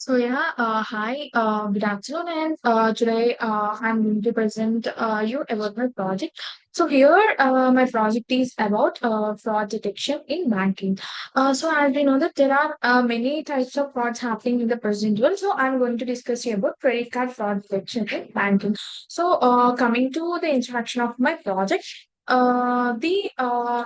Hi, good afternoon, and today I'm going to present you about my project. So here, my project is about fraud detection in banking. As we know that there are many types of frauds happening in the present world, so I'm going to discuss here about credit card fraud detection in banking. Coming to the introduction of my project. The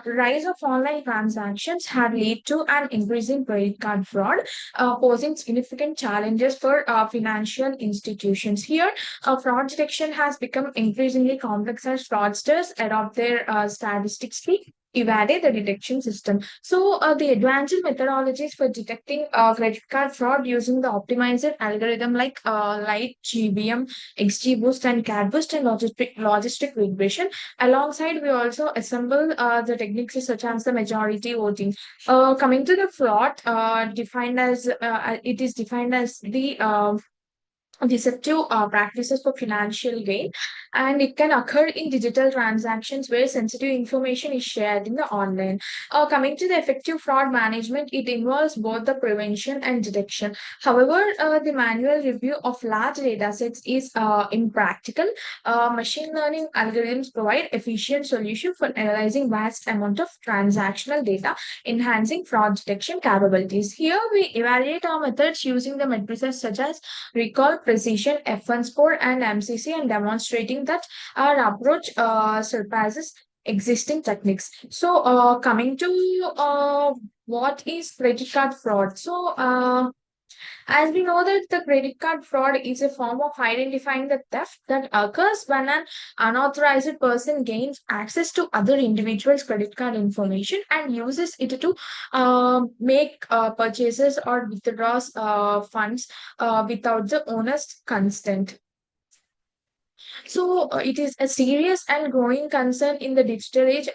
rise of online transactions had led to an increase in credit card fraud, posing significant challenges for financial institutions. Here, fraud detection has become increasingly complex as fraudsters adopt their statistics to evade the detection system. The advanced methodologies for detecting credit card fraud using the optimized algorithm like Light, GBM, XGBoost, and CADBoost, and logistic regression. Alongside, we also assemble the techniques such as the majority voting. Coming to the fraud, defined as it is defined as the deceptive practices for financial gain, and it can occur in digital transactions where sensitive information is shared in the online. Coming to the effective fraud management, it involves both the prevention and detection. However, the manual review of large data sets is impractical. Machine learning algorithms provide efficient solution for analyzing vast amount of transactional data, enhancing fraud detection capabilities. Here we evaluate our methods using the matrices such as recall, precision, F1 score, and MCC, and demonstrating that our approach surpasses existing techniques. Coming to what is credit card fraud? As we know that the credit card fraud is a form of identifying the theft that occurs when an unauthorized person gains access to other individuals' credit card information and uses it to make purchases or withdraws funds without the owner's consent. It is a serious and growing concern in the digital age,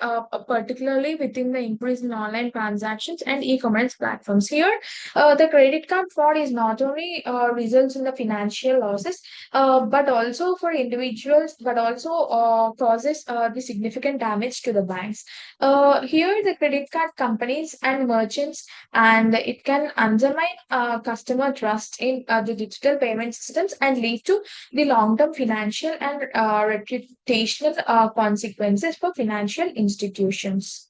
particularly within the increase in online transactions and e-commerce platforms. Here, the credit card fraud is not only results in the financial losses, but also for individuals, but also causes the significant damage to the banks. Here, the credit card companies and merchants, and it can undermine customer trust in the digital payment systems and lead to the long-term financial and reputational consequences for financial institutions.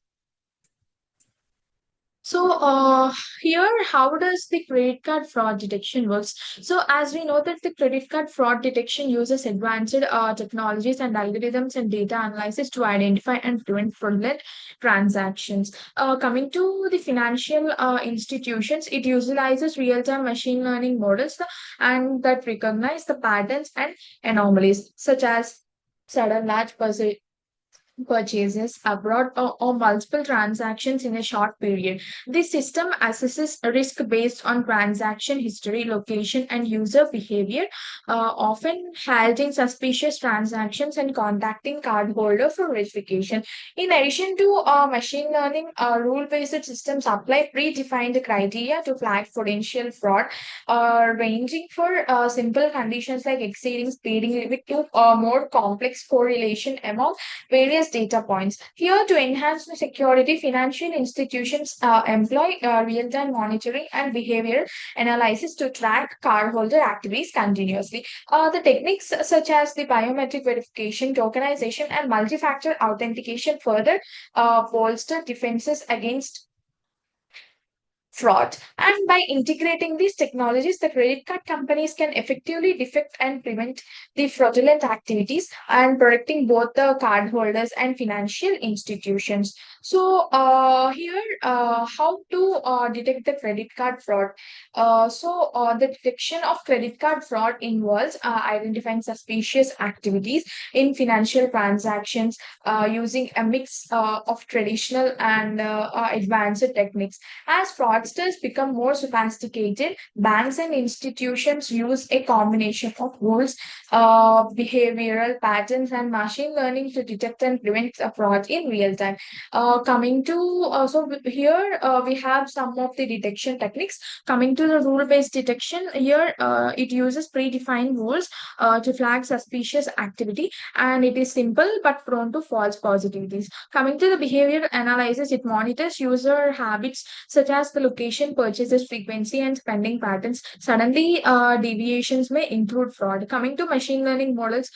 Here, how does the credit card fraud detection works? So, as we know that the credit card fraud detection uses advanced technologies and algorithms and data analysis to identify and prevent fraudulent transactions. Coming to the financial institutions, it utilizes real-time machine learning models and that recognize the patterns and anomalies, such as sudden large purchases abroad or multiple transactions in a short period. This system assesses risk based on transaction history, location, and user behavior, often halting suspicious transactions and contacting cardholder for verification. In addition to machine learning, rule-based systems apply predefined criteria to flag potential fraud, ranging for simple conditions like exceeding speeding limit to more complex correlation among various data points. Here, to enhance the security, financial institutions employ real-time monitoring and behavior analysis to track cardholder activities continuously. The techniques such as the biometric verification, tokenization, and multi-factor authentication further bolster defenses against fraud. And by integrating these technologies, the credit card companies can effectively detect and prevent the fraudulent activities and protecting both the cardholders and financial institutions. How to detect the credit card fraud? The detection of credit card fraud involves identifying suspicious activities in financial transactions using a mix of traditional and advanced techniques. As fraudsters become more sophisticated, banks and institutions use a combination of rules, behavioral patterns, and machine learning to detect and prevent fraud in real time. Coming to here we have some of the detection techniques. Coming to the rule-based detection, here it uses predefined rules to flag suspicious activity, and it is simple but prone to false positivities. Coming to the behavior analysis, it monitors user habits such as the location, purchases frequency, and spending patterns, suddenly deviations may include fraud. Coming to machine learning models,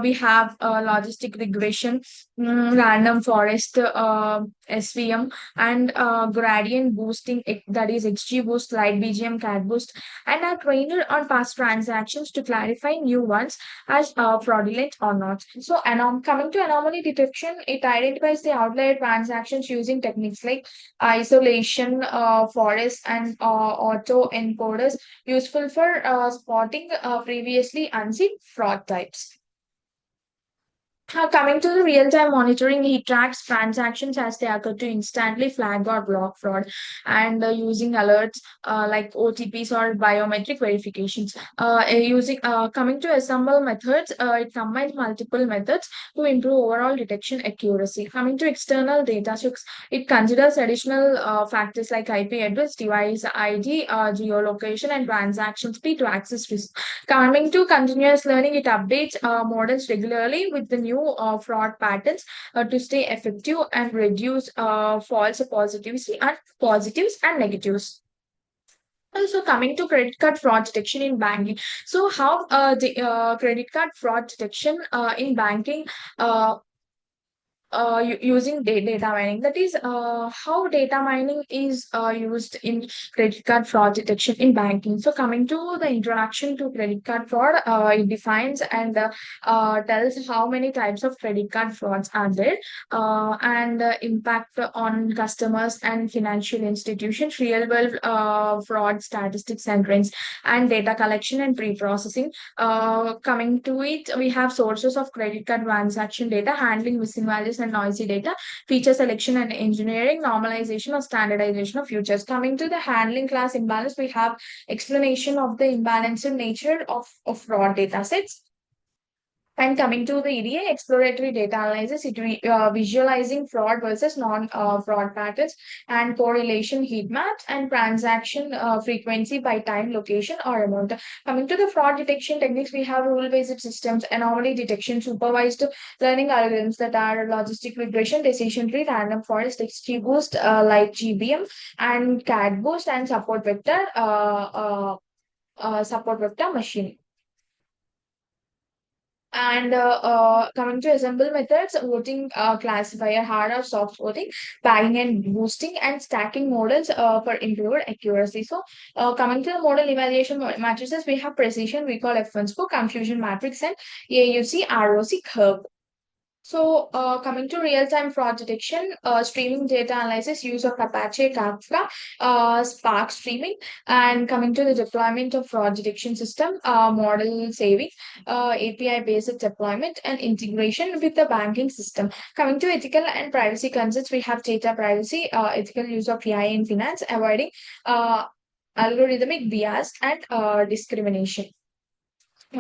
we have logistic regression, random forest, SVM, and gradient boosting, that is XGBoost, light BGM, cat boost, and are trained on past transactions to clarify new ones as fraudulent or not. So, coming to anomaly detection, it identifies the outlier transactions using techniques like isolation, forest, and auto encoders, useful for spotting previously unseen fraud types. Coming to the real-time monitoring, he tracks transactions as they occur to instantly flag or block fraud, and using alerts like OTPs or biometric verifications. Using Coming to assemble methods, it combines multiple methods to improve overall detection accuracy. Coming to external data source, it considers additional factors like IP address, device ID, geolocation, and transaction speed to access risk. Coming to continuous learning, it updates models regularly with the new fraud patterns to stay effective and reduce false positives and negatives. Also, coming to credit card fraud detection in banking. So, how the credit card fraud detection in banking using data mining. That is how data mining is used in credit card fraud detection in banking. So coming to the introduction to credit card fraud, it defines and tells how many types of credit card frauds are there, and impact on customers and financial institutions, real world fraud statistics and trends, and data collection and pre-processing. Coming to it, we have sources of credit card transaction data, handling missing values and noisy data, feature selection and engineering, normalization or standardization of futures. Coming to the handling class imbalance, we have explanation of the imbalanced nature of raw data sets. And coming to the EDA, exploratory data analysis, visualizing fraud versus non-fraud patterns, and correlation heat maps, and transaction frequency by time, location, or amount. Coming to the fraud detection techniques, we have rule-based systems, anomaly detection, supervised learning algorithms that are logistic regression, decision tree, random forest, XGBoost, like GBM, and cat boost, and support vector machine. And coming to assemble methods, voting classifier, hard or soft voting, bagging and boosting, and stacking models for improved accuracy. So, coming to the model evaluation matrices, we have precision, recall F1 score, confusion matrix, and AUC, ROC curve. So, coming to real-time fraud detection, streaming data analysis, use of Apache Kafka, Spark streaming, and coming to the deployment of fraud detection system, model saving, API-based deployment, and integration with the banking system. Coming to ethical and privacy concerns, we have data privacy, ethical use of AI in finance, avoiding algorithmic bias and discrimination.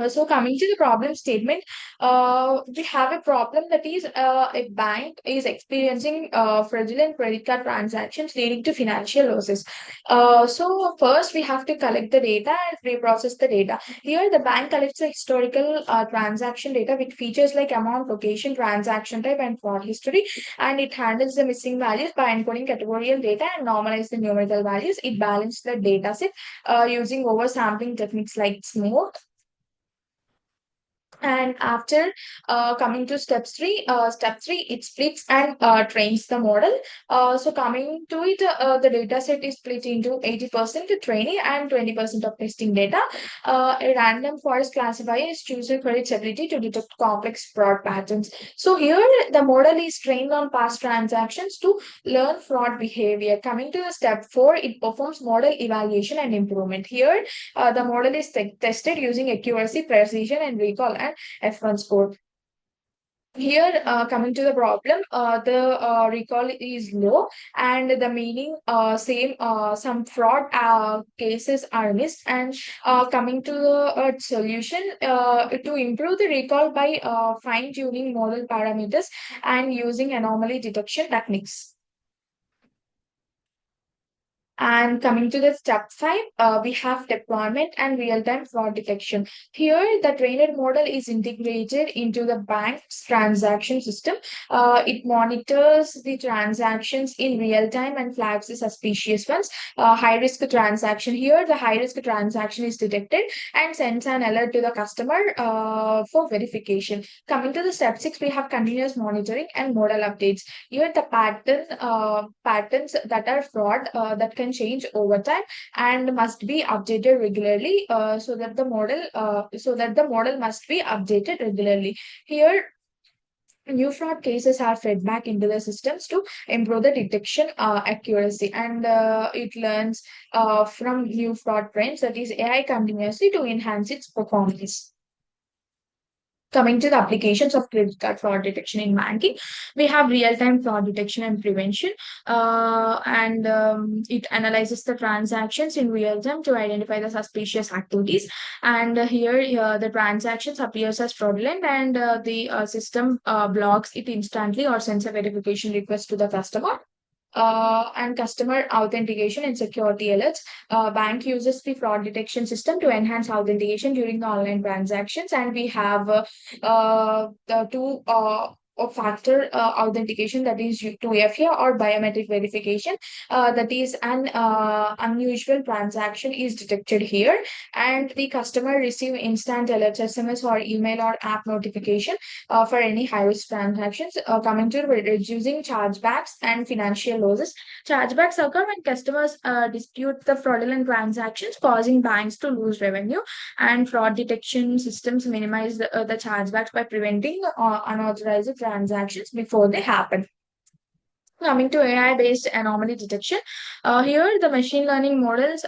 So coming to the problem statement, we have a problem that is a bank is experiencing fraudulent credit card transactions leading to financial losses. So first we have to collect the data and reprocess the data. Here the bank collects the historical transaction data with features like amount, location, transaction type, and fraud history, and it handles the missing values by encoding categorical data and normalize the numerical values. It balances the data set using oversampling techniques like smooth. And after coming to step three, it splits and trains the model. So coming to it, the data set is split into 80% training and 20% of testing data. A random forest classifier is choosing for its ability to detect complex fraud patterns. So here the model is trained on past transactions to learn fraud behavior. Coming to the step four, it performs model evaluation and improvement. Here the model is tested using accuracy, precision, and recall and F1 score. Here, coming to the problem, the recall is low, and the meaning same. Some fraud cases are missed, and coming to the solution, to improve the recall by fine tuning model parameters and using anomaly detection techniques. And coming to the step five, we have deployment and real-time fraud detection. Here, the trained model is integrated into the bank's transaction system. It monitors the transactions in real time and flags the suspicious ones. High-risk transaction. Here, the high-risk transaction is detected and sends an alert to the customer for verification. Coming to the step six, we have continuous monitoring and model updates. Here, the patterns that are fraud that can change over time and must be updated regularly, so that the model must be updated regularly. Here, new fraud cases are fed back into the systems to improve the detection accuracy, and it learns from new fraud trends, that is AI, continuously to enhance its performance. Coming to the applications of credit card fraud detection in banking, we have real-time fraud detection and prevention, and it analyzes the transactions in real time to identify the suspicious activities. And here, the transactions appears as fraudulent, and the system blocks it instantly or sends a verification request to the customer. And customer authentication and security alerts. Bank uses the fraud detection system to enhance authentication during the online transactions, and we have the two factor authentication, that is 2FA or biometric verification. That is an unusual transaction is detected here, and the customer receive instant alerts, SMS or email or app notification for any high risk transactions. Coming to reducing chargebacks and financial losses. Chargebacks occur when customers dispute the fraudulent transactions, causing banks to lose revenue. And fraud detection systems minimize the chargebacks by preventing unauthorized transactions before they happen. Coming to AI-based anomaly detection, here the machine learning models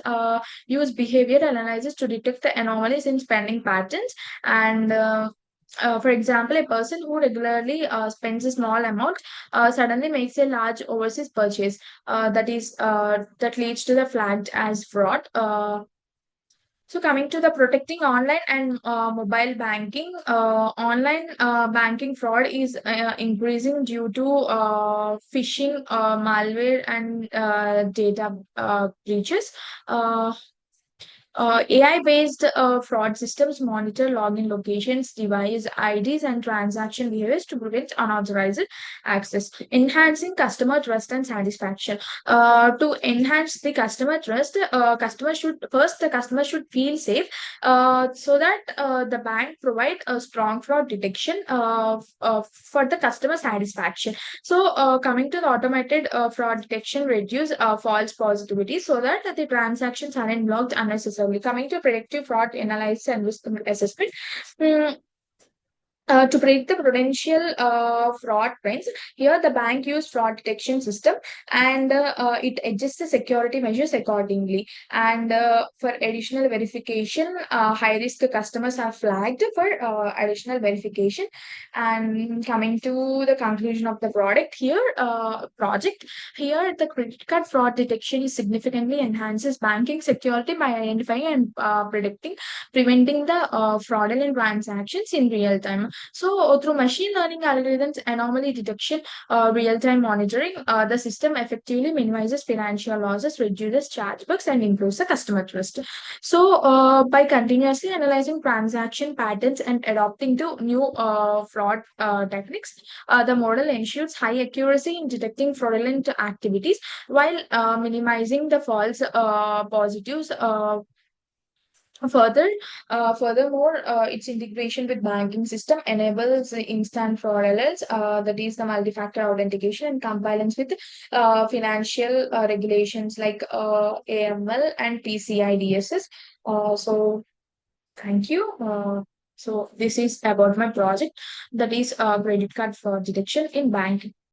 use behavioral analysis to detect the anomalies in spending patterns. And for example, a person who regularly spends a small amount suddenly makes a large overseas purchase, that leads to the flagged as fraud. So coming to the protecting online and mobile banking, online banking fraud is increasing due to phishing, malware, and data breaches. Uh, AI-based fraud systems monitor login locations, device IDs, and transaction behaviors to prevent unauthorized access, enhancing customer trust and satisfaction. To enhance the customer trust, the customer should feel safe, so that the bank provide a strong fraud detection for the customer satisfaction. So, coming to the automated fraud detection, reduce false positivity so that the transactions aren't blocked unnecessarily. Coming to predictive fraud analysis and risk assessment. mm, to predict the potential fraud trends, here the bank use fraud detection system, and it adjusts the security measures accordingly. And for additional verification, high risk customers are flagged for additional verification. And coming to the conclusion of the project, here the credit card fraud detection is significantly enhances banking security by identifying and preventing the fraudulent transactions in real time. So, through machine learning algorithms, anomaly detection, real-time monitoring, the system effectively minimizes financial losses, reduces chargebacks, and improves the customer trust. So, by continuously analyzing transaction patterns and adopting to new fraud techniques, the model ensures high accuracy in detecting fraudulent activities while minimizing the false positives. Furthermore, its integration with banking system enables the instant fraud alerts, that is the multi-factor authentication and compliance with financial regulations like AML and PCI DSS. So, thank you. So, this is about my project, that is credit card fraud detection in banking.